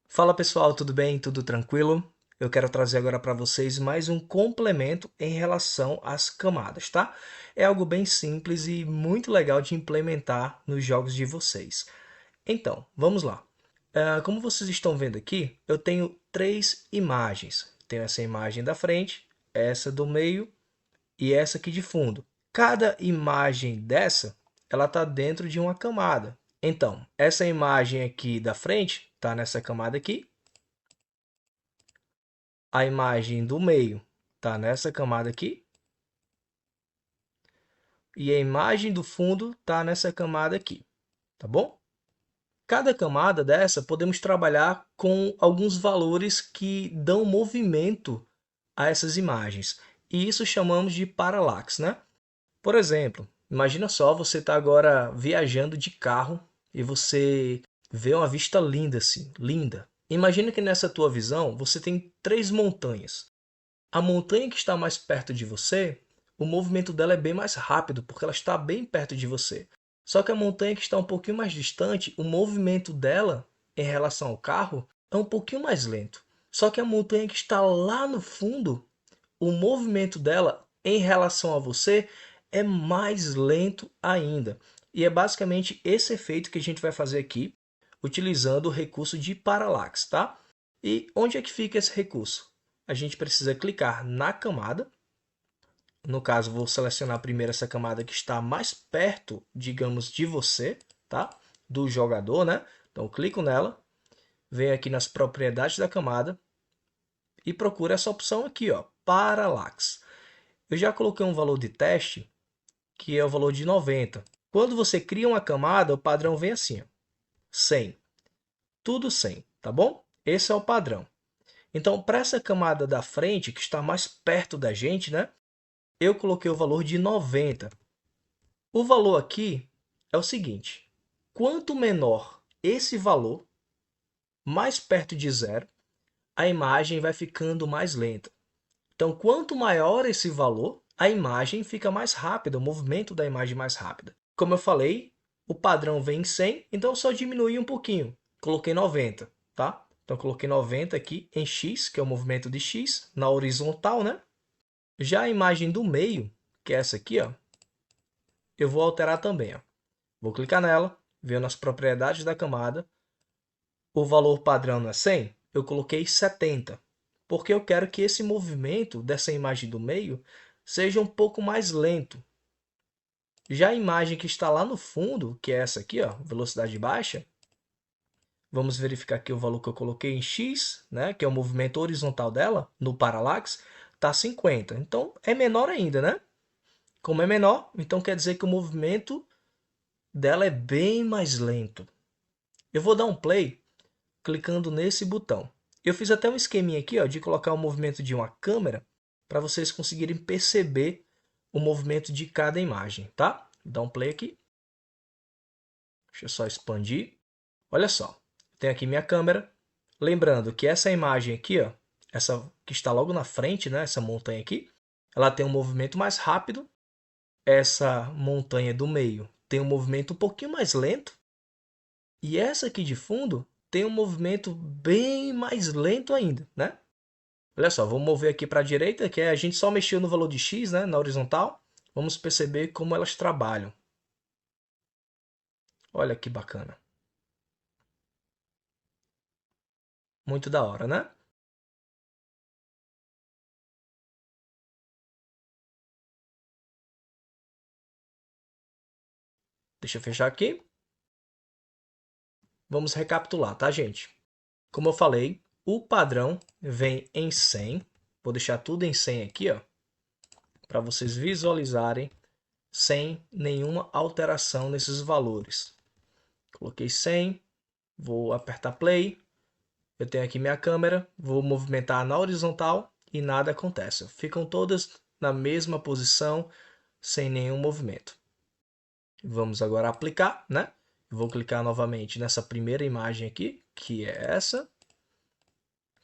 Fala pessoal, tudo bem? Tudo tranquilo? Eu quero trazer agora para vocês mais um complemento em relação às camadas, tá? É algo bem simples e muito legal de implementar nos jogos de vocês. Então, vamos lá. Como vocês estão vendo aqui, eu tenho três imagens. Tenho essa imagem da frente, essa do meio e essa aqui de fundo. Cada imagem dessa, ela está dentro de uma camada. Então, essa imagem aqui da frente está nessa camada aqui. A imagem do meio está nessa camada aqui. E a imagem do fundo está nessa camada aqui. Tá bom? Cada camada dessa podemos trabalhar com alguns valores que dão movimento a essas imagens. E isso chamamos de parallax, né? Por exemplo, imagina só, você está agora viajando de carro e você vê uma vista linda assim, linda. Imagina que nessa tua visão você tem três montanhas. A montanha que está mais perto de você, o movimento dela é bem mais rápido, porque ela está bem perto de você. Só que a montanha que está um pouquinho mais distante, o movimento dela em relação ao carro é um pouquinho mais lento. Só que a montanha que está lá no fundo, o movimento dela em relação a você é mais lento ainda. E é basicamente esse efeito que a gente vai fazer aqui, utilizando o recurso de parallax, tá? E onde é que fica esse recurso? A gente precisa clicar na camada. No caso, vou selecionar primeiro essa camada que está mais perto, digamos, de você, tá? Do jogador, né? Então, clico nela, venho aqui nas propriedades da camada e procuro essa opção aqui, ó, Parallax. Eu já coloquei um valor de teste, que é o valor de 90. Quando você cria uma camada, o padrão vem assim, ó, 100. Tudo 100, tá bom? Esse é o padrão. Então, para essa camada da frente, que está mais perto da gente, né? Eu coloquei o valor de 90. O valor aqui é o seguinte: quanto menor esse valor, mais perto de zero, a imagem vai ficando mais lenta. Então, quanto maior esse valor, a imagem fica mais rápida, o movimento da imagem mais rápida. Como eu falei, o padrão vem em 100, então eu só diminui um pouquinho. Coloquei 90, tá? Então, coloquei 90 aqui em X, que é o movimento de X, na horizontal, né? Já a imagem do meio, que é essa aqui, ó, eu vou alterar também. Ó. Vou clicar nela, venho nas propriedades da camada. O valor padrão não é 100? Eu coloquei 70, porque eu quero que esse movimento dessa imagem do meio seja um pouco mais lento. Já a imagem que está lá no fundo, que é essa aqui, ó, velocidade baixa, vamos verificar aqui o valor que eu coloquei em X, né, que é o movimento horizontal dela, no parallax, está 50. Então é menor ainda, né? Como é menor, então quer dizer que o movimento dela é bem mais lento. Eu vou dar um play clicando nesse botão. Eu fiz até um esqueminha aqui, ó, de colocar o movimento de uma câmera para vocês conseguirem perceber o movimento de cada imagem, tá? Dá um play aqui. Deixa eu só expandir. Olha só, tenho aqui minha câmera. Lembrando que essa imagem aqui, ó, essa que está logo na frente, né, essa montanha aqui, ela tem um movimento mais rápido. Essa montanha do meio tem um movimento um pouquinho mais lento. E essa aqui de fundo tem um movimento bem mais lento ainda, né? Olha só, vou mover aqui para a direita, que a gente só mexeu no valor de x, né, na horizontal. Vamos perceber como elas trabalham. Olha que bacana. Muito da hora, né? Deixa eu fechar aqui. Vamos recapitular, tá, gente? Como eu falei, o padrão vem em 100. Vou deixar tudo em 100 aqui, ó, para vocês visualizarem sem nenhuma alteração nesses valores. Coloquei 100, vou apertar play. Eu tenho aqui minha câmera, vou movimentar na horizontal e nada acontece. Ficam todas na mesma posição, sem nenhum movimento. Vamos agora aplicar, né? Vou clicar novamente nessa primeira imagem aqui, que é essa.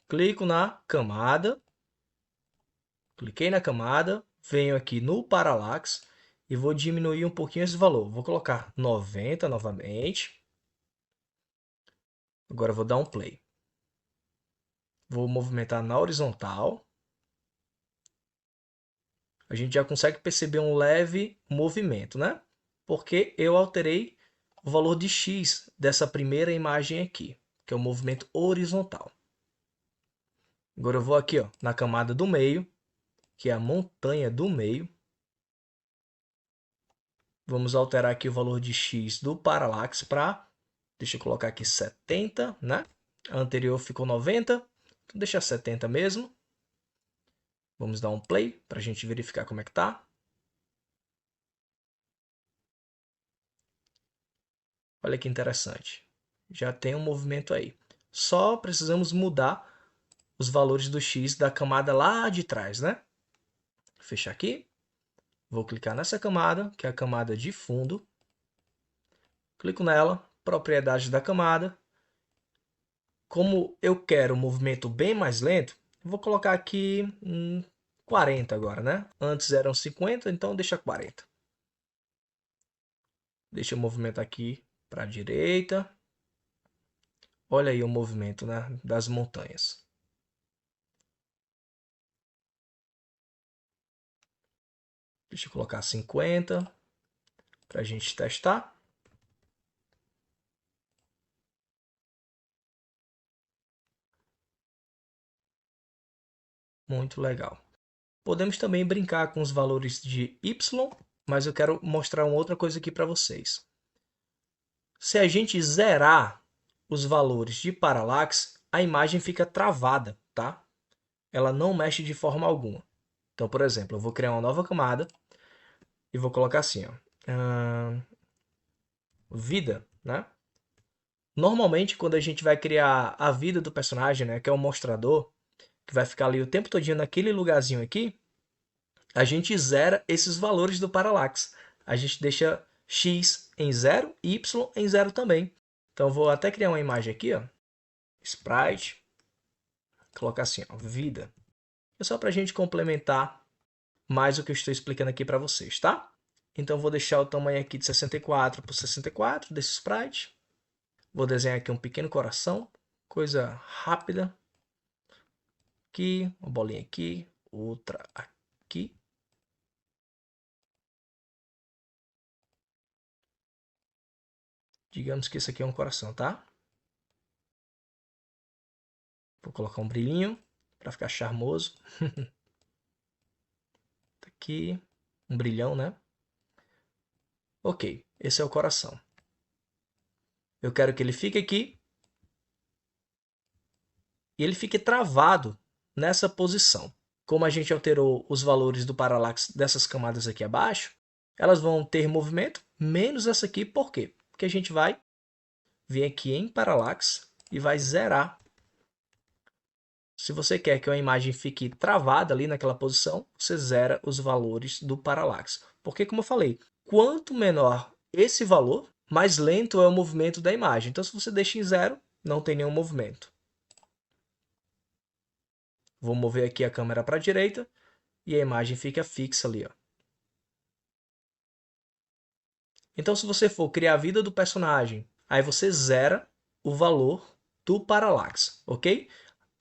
Clico na camada. Cliquei na camada, venho aqui no Parallax e vou diminuir um pouquinho esse valor. Vou colocar 90 novamente. Agora vou dar um play. Vou movimentar na horizontal. A gente já consegue perceber um leve movimento, né? Porque eu alterei o valor de x dessa primeira imagem aqui, que é o movimento horizontal. Agora eu vou aqui, ó, na camada do meio, que é a montanha do meio. Vamos alterar aqui o valor de x do parallax para, deixa eu colocar aqui 70, né? A anterior ficou 90, então deixa 70 mesmo. Vamos dar um play para a gente verificar como é que tá. Olha que interessante. Já tem um movimento aí. Só precisamos mudar os valores do x da camada lá de trás, né? Vou fechar aqui. Vou clicar nessa camada, que é a camada de fundo. Clico nela, propriedades da camada. Como eu quero um movimento bem mais lento, vou colocar aqui 40 agora, né? Antes eram 50, então deixa 40. Deixa eu movimentar aqui para a direita. Olha aí o movimento, né, das montanhas. Deixa eu colocar 50 para a gente testar. Muito legal. Podemos também brincar com os valores de y, mas eu quero mostrar uma outra coisa aqui para vocês. Se a gente zerar os valores de parallax, a imagem fica travada, tá? Ela não mexe de forma alguma. Então, por exemplo, eu vou criar uma nova camada e vou colocar assim, ó, vida, né? Normalmente, quando a gente vai criar a vida do personagem, né, que é o mostrador, que vai ficar ali o tempo todinho naquele lugarzinho aqui, a gente zera esses valores do parallax. A gente deixa x em 0 e y em 0 também. Então, vou até criar uma imagem aqui, ó, sprite, colocar assim, ó, vida. É só para a gente complementar mais o que eu estou explicando aqui para vocês, tá? Então, vou deixar o tamanho aqui de 64 por 64 desse sprite. Vou desenhar aqui um pequeno coração, coisa rápida. Aqui, uma bolinha aqui, outra aqui. Digamos que isso aqui é um coração, tá? Vou colocar um brilhinho para ficar charmoso. Aqui, um brilhão, né? Ok, esse é o coração. Eu quero que ele fique aqui e ele fique travado nessa posição. Como a gente alterou os valores do parallax dessas camadas aqui abaixo, elas vão ter movimento, menos essa aqui. Por quê? Porque a gente vai vir aqui em parallax e vai zerar. Se você quer que a imagem fique travada ali naquela posição, você zera os valores do parallax. Porque, como eu falei, quanto menor esse valor, mais lento é o movimento da imagem. Então, se você deixa em zero, não tem nenhum movimento. Vou mover aqui a câmera para a direita e a imagem fica fixa ali, ó. Então, se você for criar a vida do personagem, aí você zera o valor do parallax, ok?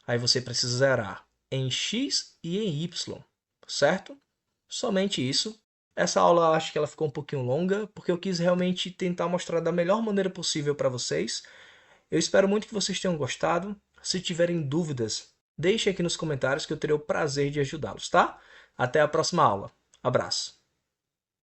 Aí você precisa zerar em x e em y, certo? Somente isso. Essa aula eu acho que ela ficou um pouquinho longa, porque eu quis realmente tentar mostrar da melhor maneira possível para vocês. Eu espero muito que vocês tenham gostado. Se tiverem dúvidas, deixem aqui nos comentários que eu terei o prazer de ajudá-los, tá? Até a próxima aula. Abraço!